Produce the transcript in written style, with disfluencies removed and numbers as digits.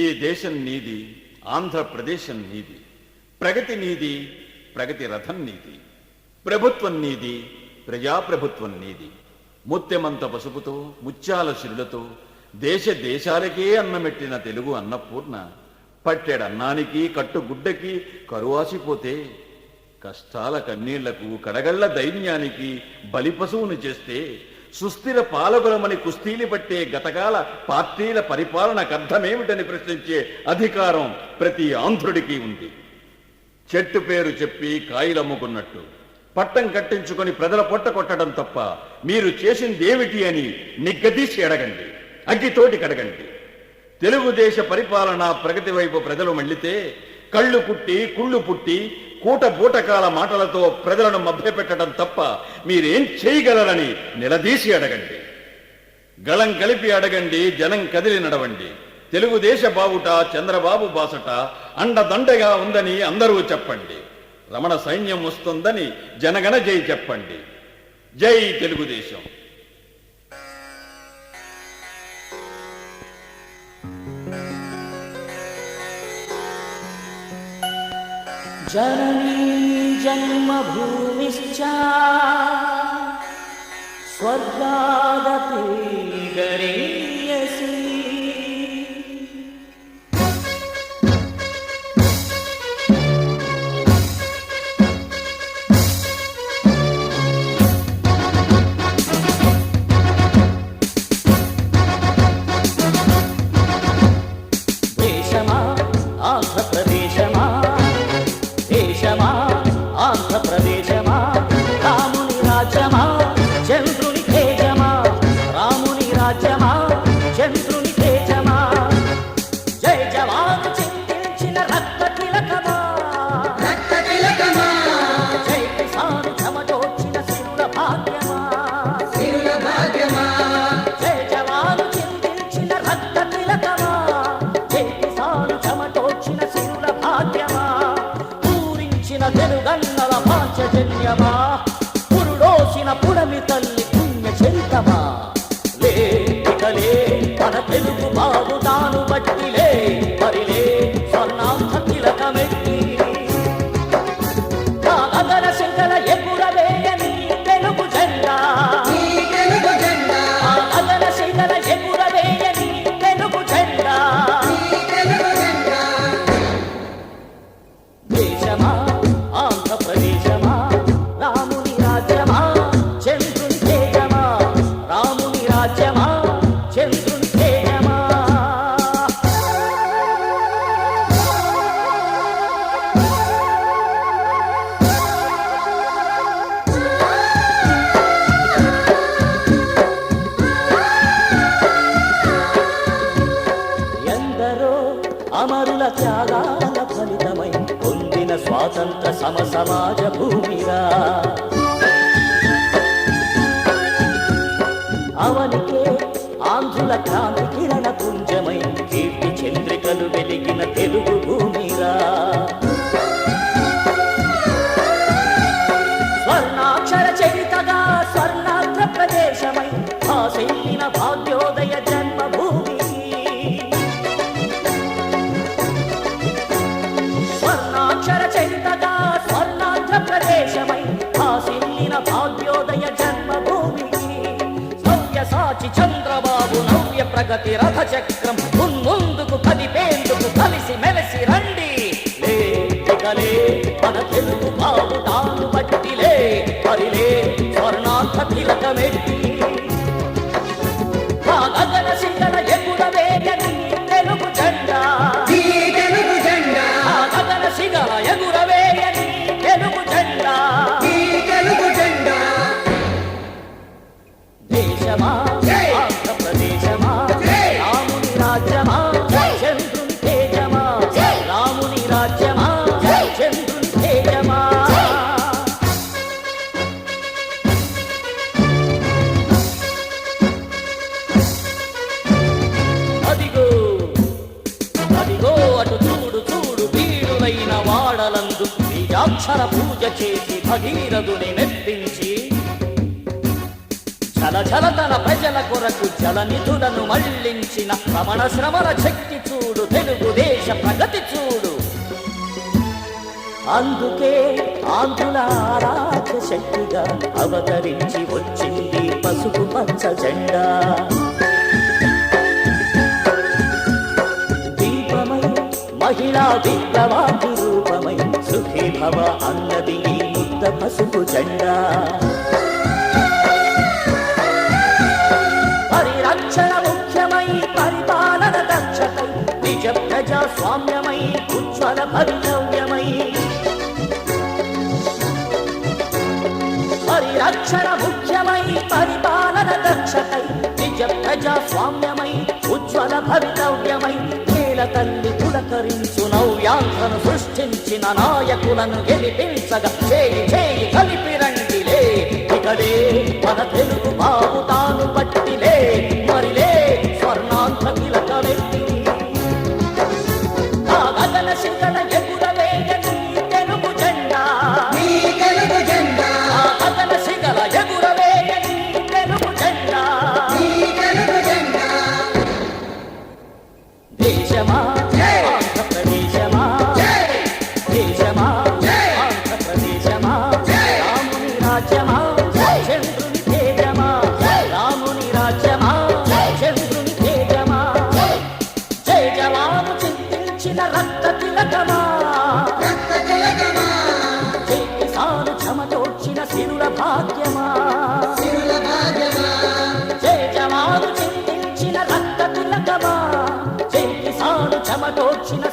ఈ దేశం నీది, ఆంధ్రప్రదేశం నీది. ప్రగతి నీది, ప్రగతి రథం నీది. ప్రభుత్వం నీది, ప్రజాప్రభుత్వం నీది. ముత్యమంత పసుపుతో, ముత్యాల సిరులతో దేశ దేశాలకే అన్నమెట్టిన తెలుగు అన్నపూర్ణ పట్టెడన్నానికి, కట్టుగుడ్డకి కరువాసిపోతే, కష్టాల కన్నీళ్లకు, కడగళ్ల ధైర్యానికి బలిపశువును చేస్తే, సుస్థిర పాలకులమని కుస్తీలి పట్టే గతకాల పార్టీల పరిపాలనకు అర్థమేమిటని ప్రశ్నించే అధికారం ప్రతి ఆంధ్రుడికి ఉంది. చెట్టు పేరు చెప్పి కాయలమ్ముకున్నట్టు పట్టం కట్టించుకొని ప్రజల పొట్ట కొట్టడం తప్ప మీరు చేసిందేమిటి అని నిగ్గదీసి అడగండి, అగ్గితోటి కడగండి. తెలుగుదేశ పరిపాలన ప్రగతి వైపు ప్రజలు మళ్ళితే కళ్ళు పుట్టి, కుళ్ళు పుట్టి, కూట బూటకాల మాటలతో ప్రజలను మభ్యపెట్టడం తప్ప మీరేం చేయగలరని నిలదీసి అడగండి. గళం కలిపి అడగండి, జనం కదిలి నడవండి. తెలుగుదేశ బావుట చంద్రబాబు బాసట అండదండగా ఉందని అందరూ చెప్పండి. రమణ సైన్యం వస్తుందని జనగణ జై చెప్పండి. జై తెలుగుదేశం. जननी जन्मभूमिश्च स्वर्गादपि गरीयसी। देशमा आंध्रप्रदेशमा, దేశమా ఆంధ్రప్రదేశమా, రాముని రాజ్యమా చంద్రుని తేజమా, రాముని రాజ్యమా చంద్రుని తేజమా. జై జవాను చింతించిన రక్త తిలకమా, రక్త తిలకమా. జై కిసాను చెమటోడ్చిన సిరుల భాగ్యమా, సిరుల భాగ్యమా. జై జవాను చింతించిన రక్త తిలకమా, జై కిసాను చెమటోడ్చిన సిరుల భాగ్యమా. తెలుగన్నల పాంచజన్యమా, పురుడోసిన పుడమి తల్లి పుణ్య చరితమా. లేఖలే మన తెలుగు బాబు తాను బట్టిలే, మరిలే స్వర్ణాంధ్ర తిలకమెట్టి. గగన శిఖర ఎగురవేయని తెలుగు జెండా, గగన శిఖర ఎగురవేయని తెలుగు జెండా. దేశమా ఆంధ్రప్రదేశమా, రాముని రాజ్యమా చంద్రుని తేజమా, రాముని రాజ్యమా చంద్రుని తేజమా. ఎందరో అమరుల త్యాగాల ఫలితమై పొందిన స్వాతంత్ర సమసమాజ భూమిరా. అవనికే ఆంధ్రుల క్రాంతి కిరణ పుంజమై కీర్తి చంద్రికలు వెలిగిన తెలుగు భూమిరా. స్వర్ణాక్షర చరితగా స్వర్ణాంధ్ర ప్రదేశమై భాసైన భాగ్యోదయ జన్మభూమి. స్వర్ణాక్షర చరితగా స్వర్ణాంధ్ర ప్రదేశమై భాసిల్లిన భాగ్యోదయ జన్మభూమికి. సవ్యసాచి చంద్రబాబు నవ్య ప్రగతి రథ చక్రం మున్ముందుకు కదిపేందుకు కలిసి మెలిసి రండి. లేఖలే మన తెలుగు బాబు తాను బట్టిలే, హరిలే స్వర్ణాంధ్ర తిలకమెట్టి. గగన శిఖర ఎగురవేయని తెలుగు జెండా, గగన శిఖర ఎగురవేయని తెలుగు జెండా. దేశమా ఆంధ్రప్రదేశమా, రాముని రాజ్యమా చంద్రుని తేజమా, రాముని రాజ్యమా చంద్రుని తేజమా. అదిగో అదిగో అటు చూడు చూడు వీరులైన వాడలందు బీజాక్షర పూజ చేసి భగీరథుని మెప్పించి జల తన ప్రజల కొరకు జల నిధులను మళ్లించిన రమణ శ్రమల శక్తి చూడు తెలుగు అందుకే ఆంధ్రుల ఆరాధ్య శక్తిగా అవతరించి వచ్చింది పసుపు పచ్చ జెండా. దీపమై మహిళా విప్లవాది రూపమై సుఖీ భవ అన్నది ఈ ముద్ద పసుపు జెండా. పరిరక్షణ ముఖ్యమై పరిపాలన దక్షతై నిజ ప్రజాస్వామ్యమై ఉజ్వల భవితవ్యమై. పరిరక్షణ ముఖ్యమై పరిపాలన దక్షతై నిజ ప్రజాస్వామ్యమై ఉజ్వల భవితవ్యమై. నేల తల్లి పులకరించు నవ్యాంధ్రను సృష్టించిన నాయకులను గెలిపించగా చేయి చేయి కలిపి రండిలే. ఇకలే మన తెలుగు బాబు తాను పట్టిలే మరిలే స్వర్ణాంధ్ర కిలకమెత్తి. ఆ గగన శిఖర ఎగురవేయని తెలుగు జెండా, ఆ గగన శిఖర ఎగురవేయని తెలుగు జెండా. దేశమా ఆంధ్రప్రదేశమా, దేశమా ఆంధ్రప్రదేశమా, రాముని రాజ్యమా చంద్రుని తేజమా, రాముని రాజ్యమా చంద్రుని తేజమా. జయ జవాను చింతించిన రక్త తిలకమా, జై కిసాను చెమటోడ్చిన సిరుల భాగ్యమా. జయ జవాను చింతించిన రక్త తిలకమా, జై కిసాను చెమటోడ్చిన